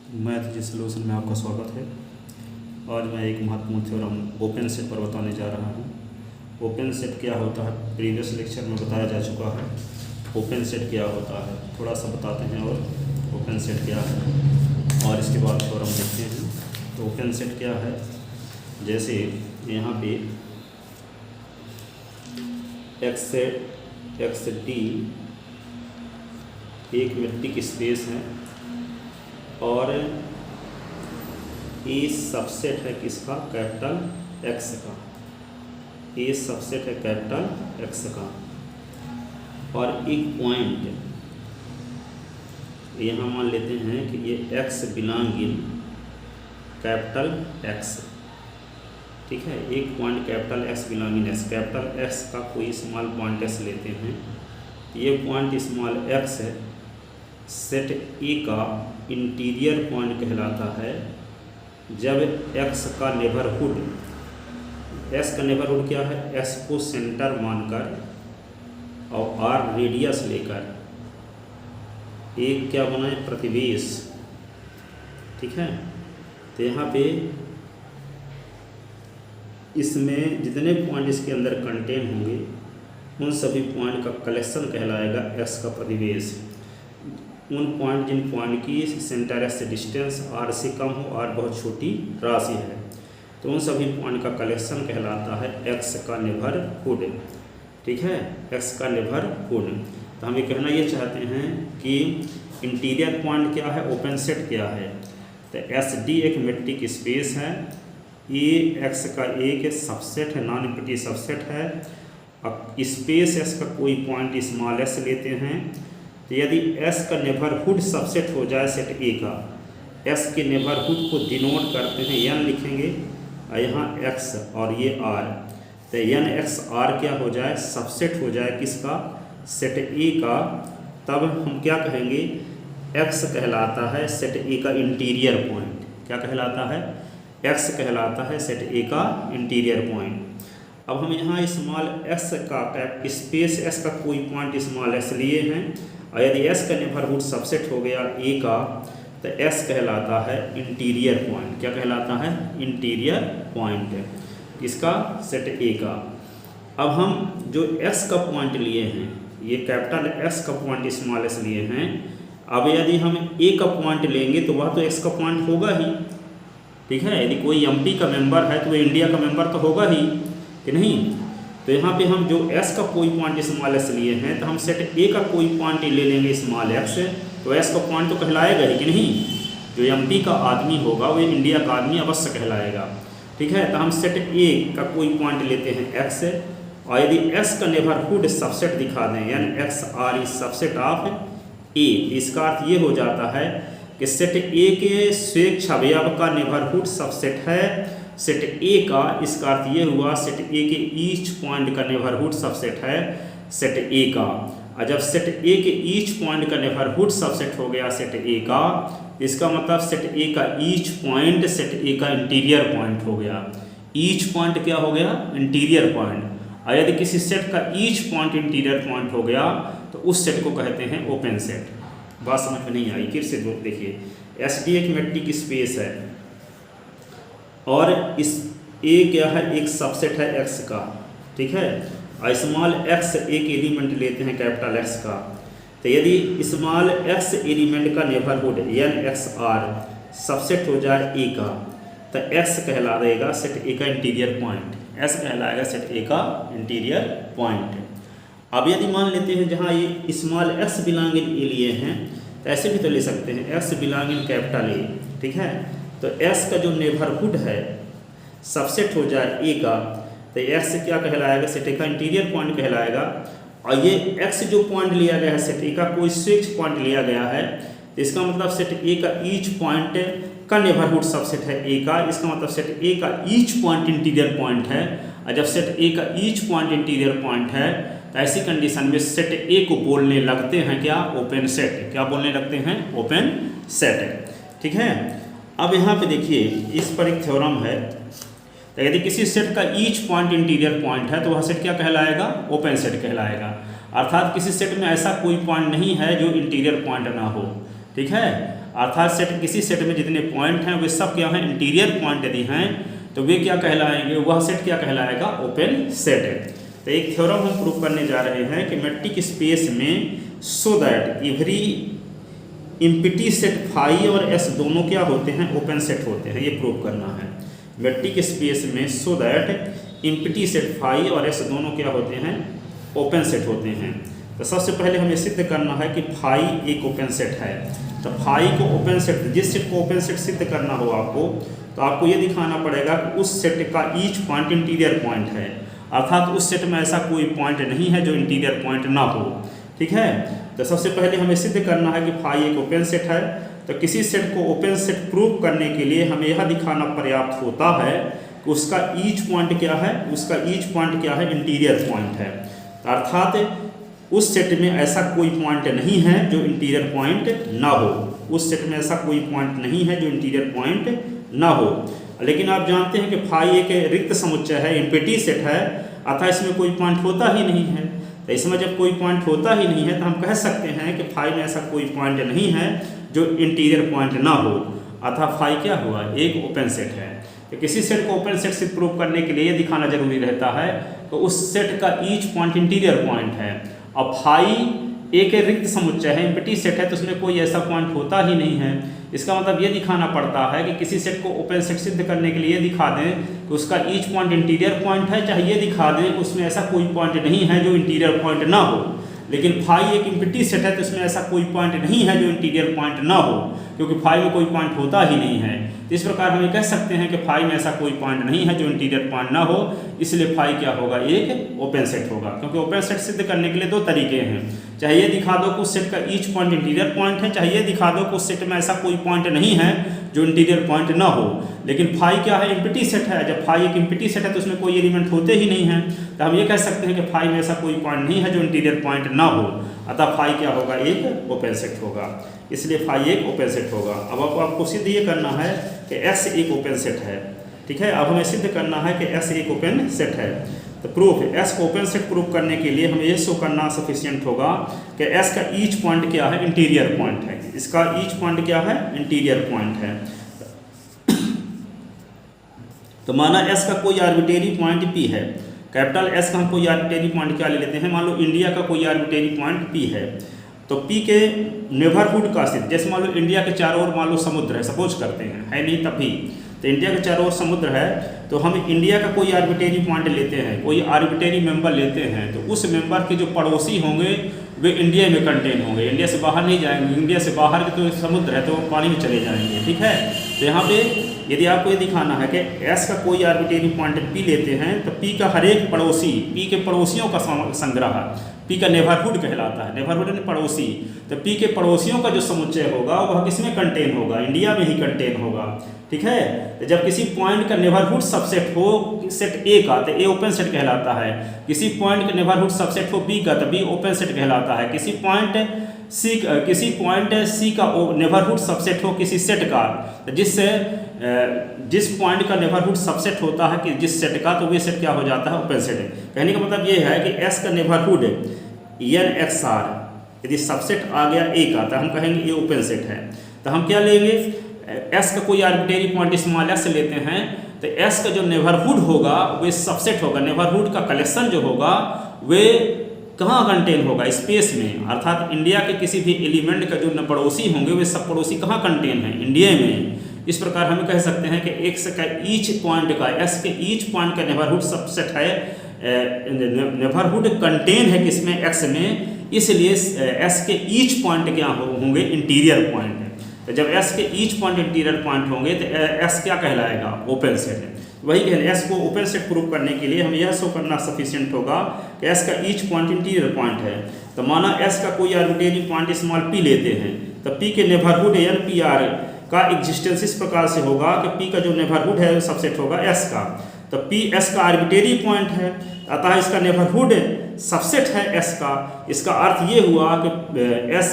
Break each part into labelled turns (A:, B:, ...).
A: Math जी solution में आपका स्वागत है। आज मैं एक महत्वपूर्ण थ्योरम ओपन सेट पर बताने जा रहा हूँ। ओपन सेट क्या होता है प्रीवियस लेक्चर में बताया जा चुका है। ओपन सेट क्या होता है थोड़ा सा बताते हैं और ओपन सेट क्या है और इसके बाद थ्योरम देखते हैं। तो ओपन सेट क्या है, जैसे यहाँ पे एक्स डी एक मेट्रिक स्पेस है और ए सबसेट है किसका, कैपिटल एक्स का। ए सबसेट है कैपिटल एक्स का और एक पॉइंट यहाँ मान लेते हैं कि ये x belong in capital x, ठीक है। एक point capital x belong in x, capital x का कोई स्मॉल पॉइंट एक्स लेते हैं। ये पॉइंट स्मॉल एक्स है, सेट ए का इंटीरियर पॉइंट कहलाता है जब एक्स का नेबरहुड, एक्स का नेबरहुड क्या है, एक्स को सेंटर मानकर और आर रेडियस लेकर एक क्या बनाए, प्रतिवेश, ठीक है। तो यहाँ पे इसमें जितने पॉइंट इसके अंदर कंटेन होंगे उन सभी पॉइंट का कलेक्शन कहलाएगा एक्स का प्रतिवेश। उन पॉइंट जिन पॉइंट की सेंटर एक्स से डिस्टेंस आर से कम हो, आर बहुत छोटी राशि है, तो उन सभी पॉइंट का कलेक्शन कहलाता है एक्स का नेबरहुड, ठीक है, एक्स का नेबरहुड। तो हम ये कहना ये चाहते हैं कि इंटीरियर पॉइंट क्या है, ओपन सेट क्या है। तो एस डी एक मेट्रिक स्पेस है, ए एक्स का एक सबसेट है, नॉन इम्पीटी सबसेट है। अब स्पेस एक्स का कोई पॉइंट स्मॉल एस लेते हैं, तो यदि S का नेबरहुड सबसेट हो जाए सेट A का, S के नेबरहुड को डिनोट करते हैं n लिखेंगे और यहाँ x और ये r, तो n x r क्या हो जाए, सबसेट हो जाए किसका, सेट A का, तब हम क्या कहेंगे, x कहलाता है सेट A का इंटीरियर पॉइंट। क्या कहलाता है, x कहलाता है सेट A का इंटीरियर पॉइंट। अब हम यहाँ स्मॉल x का स्पेस x का कोई पॉइंट स्मॉल s लिए हैं और यदि S का नेबरहुड सबसेट हो गया A का, तो S कहलाता है इंटीरियर पॉइंट। क्या कहलाता है, इंटीरियर पॉइंट इसका, सेट A का। अब हम जो S का पॉइंट लिए हैं, ये कैपिटल S का पॉइंट स्मॉल s लिए हैं, अब यदि हम A का पॉइंट लेंगे तो वह तो X का पॉइंट होगा ही, ठीक है। यदि कोई MP का मेंबर है तो वह इंडिया का मेंबर तो होगा ही कि नहीं। तो यहाँ पे हम जो S का कोई पॉइंट स्मॉल s लिए हैं, तो हम सेट A का कोई पॉइंट ले लेंगे स्मॉल x, तो S का पॉइंट तो कहलाएगा ही कि नहीं। जो MP का आदमी होगा वो इंडिया का आदमी अवश्य कहलाएगा, ठीक है। तो हम सेट A का कोई पॉइंट लेते हैं x, और यदि S का नेबरहुड सबसेट दिखा दें, यानी x r is subset of A, इसका अर्थ ये हो जाता है कि सेट A के स्वेच्छ अवयव का नेबरहुड सबसेट है सेट A का। इसका अर्थ ये हुआ सेट A के ईच पॉइंट का नेबरहुड सबसेट है सेट A का। और जब सेट A के ईच पॉइंट का नेबरहुड सबसेट हो गया सेट A का, इसका मतलब सेट A का ईच पॉइंट सेट A का इंटीरियर पॉइंट हो गया। ईच पॉइंट क्या हो गया, इंटीरियर पॉइंट। और यदि किसी सेट का ईच पॉइंट इंटीरियर पॉइंट हो गया तो उस सेट को कहते हैं ओपन सेट। बात समझ में नहीं आई, फिर से देखिए, एस डी एक मेट्रिक स्पेस है और इस A क्या है, एक सबसेट है x का, ठीक है। और स्मॉल x एक एलिमेंट लेते हैं कैपिटल X का, तो यदि स्मॉल x एलिमेंट का neighbourhood n x r subset हो जाए A का, तो x कहला देगा सेट A का इंटीरियर पॉइंट, S कहलाएगा सेट A का इंटीरियर पॉइंट। अब यदि मान लेते हैं जहाँ ये small x belong in A लिए हैं, तो ऐसे भी तो ले सकते हैं x belong in capital A, ठीक है। तो S का जो नेबरहुड है सबसेट हो जाए A का, तो x क्या कहलाएगा, सेट A का इंटीरियर पॉइंट कहलाएगा। और ये x जो पॉइंट लिया गया है सेट A का कोई स्विच पॉइंट लिया गया है, तो इसका मतलब सेट A का ईच पॉइंट का नेबरहुड सबसेट है A का। इसका मतलब सेट A का ईच पॉइंट इंटीरियर पॉइंट है, और जब सेट A का ईच पॉइंट इंटीरियर पॉइंट है तो ऐसी कंडीशन में सेट A को बोलने लगते हैं क्या, ओपन सेट। क्या बोलने लगते हैं, ओपन सेट, ठीक है। अब यहाँ पे देखिए, इस पर एक थ्योरम है, तो यदि किसी सेट का ईच पॉइंट इंटीरियर पॉइंट है तो वह सेट क्या कहलाएगा, ओपन सेट कहलाएगा। अर्थात किसी सेट में ऐसा कोई पॉइंट नहीं है जो इंटीरियर पॉइंट ना हो, ठीक है। अर्थात सेट किसी सेट में जितने पॉइंट हैं वे सब क्या हैं, इंटीरियर पॉइंट यदि हैं तो वे क्या कहलाएंगे, वह सेट क्या कहलाएगा, ओपन सेट है। तो एक थ्योरम हम प्रूव करने जा रहे हैं कि मैट्रिक स्पेस में so that every empty set phi और एस दोनों क्या होते हैं, ओपन सेट होते हैं, ये प्रूव करना है। मैट्रिक स्पेस में so that empty set phi और एस दोनों क्या होते हैं, ओपन सेट होते हैं। तो सबसे पहले हमें सिद्ध करना है कि फाई एक ओपन सेट है। तो फाई को ओपन सेट, जिस सेट को ओपन सेट सिद्ध करना हो आपको, तो आपको ये दिखाना पड़ेगा कि उस सेट का ईच पॉइंट इंटीरियर पॉइंट है, अर्थात उस सेट में ऐसा कोई पॉइंट नहीं है जो इंटीरियर पॉइंट ना हो। ठीक है, तो सबसे पहले हमें सिद्ध करना है कि फाई एक ओपन सेट है। तो किसी सेट को ओपन सेट प्रूव करने के लिए हमें यह दिखाना पर्याप्त होता है कि उसका ईच पॉइंट क्या है, उसका ईच पॉइंट क्या है, इंटीरियर पॉइंट है। अर्थात उस सेट में ऐसा कोई पॉइंट नहीं है जो इंटीरियर पॉइंट ना हो, उस सेट में ऐसा कोई पॉइंट नहीं है जो इंटीरियर पॉइंट ना हो। लेकिन आप जानते हैं कि फाई एक रिक्त समुच्चय है, इम्पिटी सेट है, अतः इसमें कोई पॉइंट होता ही नहीं है। तो इसमें जब कोई पॉइंट होता ही नहीं है तो हम कह सकते हैं कि फाई में ऐसा कोई पॉइंट नहीं है जो इंटीरियर पॉइंट ना हो, अतः फाई क्या हुआ, एक ओपन सेट है। तो किसी सेट को ओपन सेट से प्रूव करने के लिए ये दिखाना जरूरी रहता है कि उस सेट का ईच पॉइंट इंटीरियर पॉइंट है। अब फाई एक रिक्त समुच्चय है, एम्प्टी सेट है, तो उसमें कोई ऐसा पॉइंट होता ही नहीं है। इसका मतलब ये दिखाना पड़ता है कि किसी सेट को ओपन सेट सिद्ध करने के लिए ये दिखा दें कि उसका ईच पॉइंट इंटीरियर पॉइंट है, चाहे ये दिखा दें कि उसमें ऐसा कोई पॉइंट नहीं है जो इंटीरियर पॉइंट ना हो। लेकिन फाई एक एम्प्टी सेट है तो इसमें ऐसा कोई पॉइंट नहीं है जो इंटीरियर पॉइंट ना हो, क्योंकि फाई में कोई पॉइंट होता ही नहीं है। तो इस प्रकार हम ये कह सकते हैं कि फाई में ऐसा कोई पॉइंट नहीं है जो इंटीरियर पॉइंट ना हो, इसलिए फाई क्या होगा, एक ओपन सेट होगा। क्योंकि ओपन सेट सिद्ध करने के लिए दो तरीके हैं, चाहे ये दिखा दो कि उस सेट का ईच पॉइंट इंटीरियर पॉइंट है, चाहे ये दिखा दो कि उस सेट में ऐसा कोई पॉइंट नहीं है जो इंटीरियर पॉइंट ना हो। लेकिन फाई क्या है, एम्प्टी सेट है। जब फाई एक एम्प्टी सेट है तो उसमें कोई एलिमेंट होते ही नहीं है, तो हम ये कह सकते हैं कि फाई में ऐसा कोई पॉइंट नहीं है जो इंटीरियर पॉइंट ना हो, अतः फाई क्या होगा, एक ओपन सेट होगा। इसलिए फाई एक ओपन सेट होगा। अब आपको सिद्ध ये करना है कि एस एक ओपन सेट है। ठीक है, अब हमें सिद्ध करना है कि एस एक ओपन सेट है। तो प्रूफ, एस को ओपन सेट प्रूफ करने के लिए हमें ये शो करना सफिशिएंट होगा कि एस का ईच पॉइंट क्या है, इंटीरियर पॉइंट है। इसका ईच पॉइंट क्या है, इंटीरियर पॉइंट है। तो माना एस का कोई आर्बिट्रेरी पॉइंट पी है, कैपिटल एस का हम कोई आर्बिट्रेरी पॉइंट क्या ले लेते हैं, मान लो इंडिया का कोई आर्बिट्रेरी पॉइंट पी है। तो पी के नेबरहुड का स्थिति, जैसे मान लो इंडिया के चारों ओर मान लो समुद्र है, सपोज करते हैं, है नहीं तभी, तो इंडिया के चारों ओर समुद्र है, तो हम इंडिया का कोई आर्बिट्रेरी पॉइंट लेते हैं, कोई आर्बिट्रेरी मेंबर लेते हैं, तो उस मेंबर के जो पड़ोसी होंगे वे इंडिया में कंटेन होंगे, इंडिया से बाहर नहीं जाएंगे। इंडिया से बाहर के तो समुद्र है तो वो पानी में चले जाएंगे। ठीक है, तो यहाँ पे यदि आपको ये दिखाना है कि एस का कोई आर्बिट्रेरी पॉइंट पी लेते हैं, तो पी का हर एक पड़ोसी, पी के पड़ोसियों का संग्रह, पी का नेबरहुड कहलाता है, नेबरहुड यानी पड़ोसी। तो पी के पड़ोसियों का जो समुच्चय होगा वह किसमें कंटेन होगा, इंडिया में ही कंटेन होगा। ठीक है, तो जब किसी पॉइंट का नेबरहुड सबसेट हो सेट ए का, तो ए ओपन सेट कहलाता है। किसी पॉइंट का नेबरहुड सबसेट हो बी का, तो बी ओपन सेट कहलाता है। किसी पॉइंट सी का नेबरहुड सबसेट हो किसी सेट का, तो जिस पॉइंट का नेबरहुड सबसेट होता है कि जिस सेट का, तो वे सेट क्या हो जाता है, ओपन सेट। कहने का मतलब ये है कि एस का नेबरहुड एन एक्स आर यदि सबसेट आ गया ए का, तो हम कहेंगे ये ओपन सेट है। तो हम क्या लेंगे, एस का कोई आर्बिट्रेरी पॉइंट स्मॉल एस लेते हैं, तो एस का जो नेबरहुड होगा वे सबसेट होगा, नेबरहुड का कलेक्शन जो होगा वे कहाँ कंटेन होगा, स्पेस में। अर्थात इंडिया के किसी भी एलिमेंट का जो पड़ोसी होंगे वे सब पड़ोसी कहाँ कंटेन हैं, इंडिया में। इस प्रकार हम कह सकते हैं कि एक्स का ईच पॉइंट का, एस के ईच पॉइंट का नेबरहुड सबसेट है, नेबरहुड कंटेन है किसमें, एक्स में, इसलिए एस के ईच पॉइंट क्या होंगे, इंटीरियर पॉइंट। तो जब एस के ईच पॉइंट इंटीरियर पॉइंट होंगे तो एस क्या कहलाएगा, ओपन सेट है। वही कहने एस को ओपन सेट प्रूव करने के लिए हमें यह शो करना सफिशिएंट होगा कि एस का ईच पॉइंट इंटीरियर पॉइंट है। तो माना एस का कोई आर्बिट्रेरी पॉइंट स्मॉल पी लेते हैं, तो पी के नेबरहुड एन पी आर का एग्जिस्टेंस इस प्रकार से होगा कि पी का जो नेबरहुड है सबसेट होगा एस का। तो पी एस का आर्बिट्रेरी पॉइंट है, अतः इसका नेबरहुड सबसेट है एस का। इसका अर्थ ये हुआ कि एस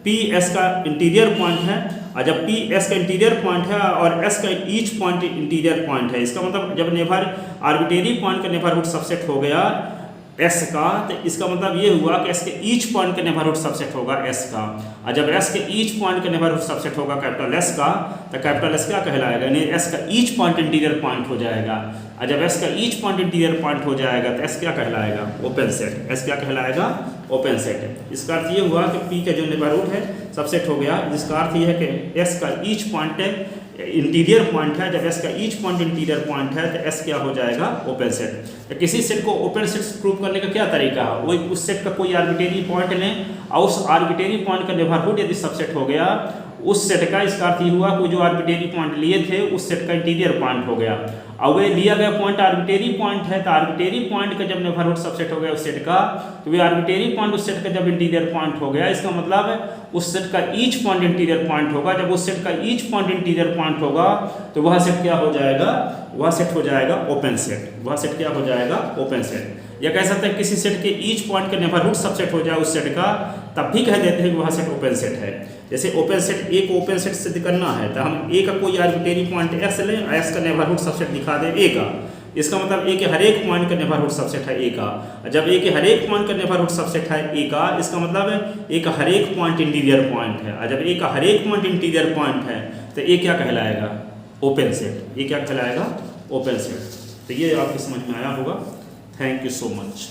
A: पी एस का इंटीरियर पॉइंट है, और जब पी एस का इंटीरियर पॉइंट है और एस का ईच पॉइंट इंटीरियर पॉइंट है, इसका मतलब जब आर्बिट्रेरी पॉइंट का नेबरहुड सबसेट हो गया एस का, तो इसका मतलब ये हुआ कि एस के ईच पॉइंट का नेबरहुड सबसेट होगा एस का। और जब एस के ईच पॉइंट का नेबरहुड सबसेट होगा कैपिटल एस का, तो कैपिटल एस क्या कहलाएगा, यानी एस का ईच पॉइंट इंटीरियर पॉइंट हो जाएगा। और जब एस का ईच पॉइंट इंटीरियर पॉइंट हो जाएगा तो एस क्या कहलाएगा, ओपन सेट। एस क्या कहलाएगा, ओपन सेट। इसका अर्थ ये हुआ कि पी का जो नेबरहुड है सबसेट हो गया, जिसका अर्थ ये है कि एस का ईच पॉइंट इंटीरियर पॉइंट है। जब एस का ईच पॉइंट इंटीरियर पॉइंट है तो एस क्या हो जाएगा, ओपन सेट। तो किसी सेट को ओपन सेट प्रूव करने का क्या तरीका है, वही उस सेट का कोई आर्बिट्रेरी पॉइंट लें और उस आर्बिट्रेरी पॉइंट का नेबरहुड यदि सबसेट हो गया उस सेट का, इसका अर्थ ये हुआ कि जो आर्बिट्रेरी पॉइंट लिए थे उस सेट का इंटीरियर पॉइंट हो गया। और वे लिया गया पॉइंट आर्बिट्रेरी पॉइंट है, तो आर्बिट्रेरी पॉइंट का जब नेबरहुड सबसेट हो गया उस सेट का, तो वे आर्बिट्रेरी पॉइंट उस सेट का जब इंटीरियर पॉइंट हो गया, इसका मतलब उस सेट का ईच पॉइंट इंटीरियर पॉइंट होगा। जब उस सेट का ईच पॉइंट इंटीरियर पॉइंट होगा तो वह सेट क्या हो जाएगा, वह सेट हो जाएगा ओपन सेट। वह सेट क्या हो जाएगा, ओपन सेट। या कह सकते हैं किसी सेट के ईच पॉइंट का नेबरहुड सबसेट हो जाए उस सेट का, तब भी कह देते हैं कि वह सेट ओपन सेट है। जैसे ओपन सेट ए को ओपन सेट सिद्ध करना है तो हम ए का कोई आर्बिट्रेरी पॉइंट एस लें, एस का नेबरहुड सबसेट दिखा दें ए का, इसका मतलब ए के हर एक पॉइंट का नेबरहुड सबसेट है ए का। जब ए के हर एक पॉइंट का नेबरहुड सबसेट है ए का, इसका मतलब ए का हर एक पॉइंट इंटीरियर पॉइंट है। और जब ए का हर एक पॉइंट इंटीरियर पॉइंट है तो ए क्या कहलाएगा, ओपन सेट। ए क्या कहलाएगा, ओपन सेट। तो ये आपको समझ में आया होगा। Thank you so much.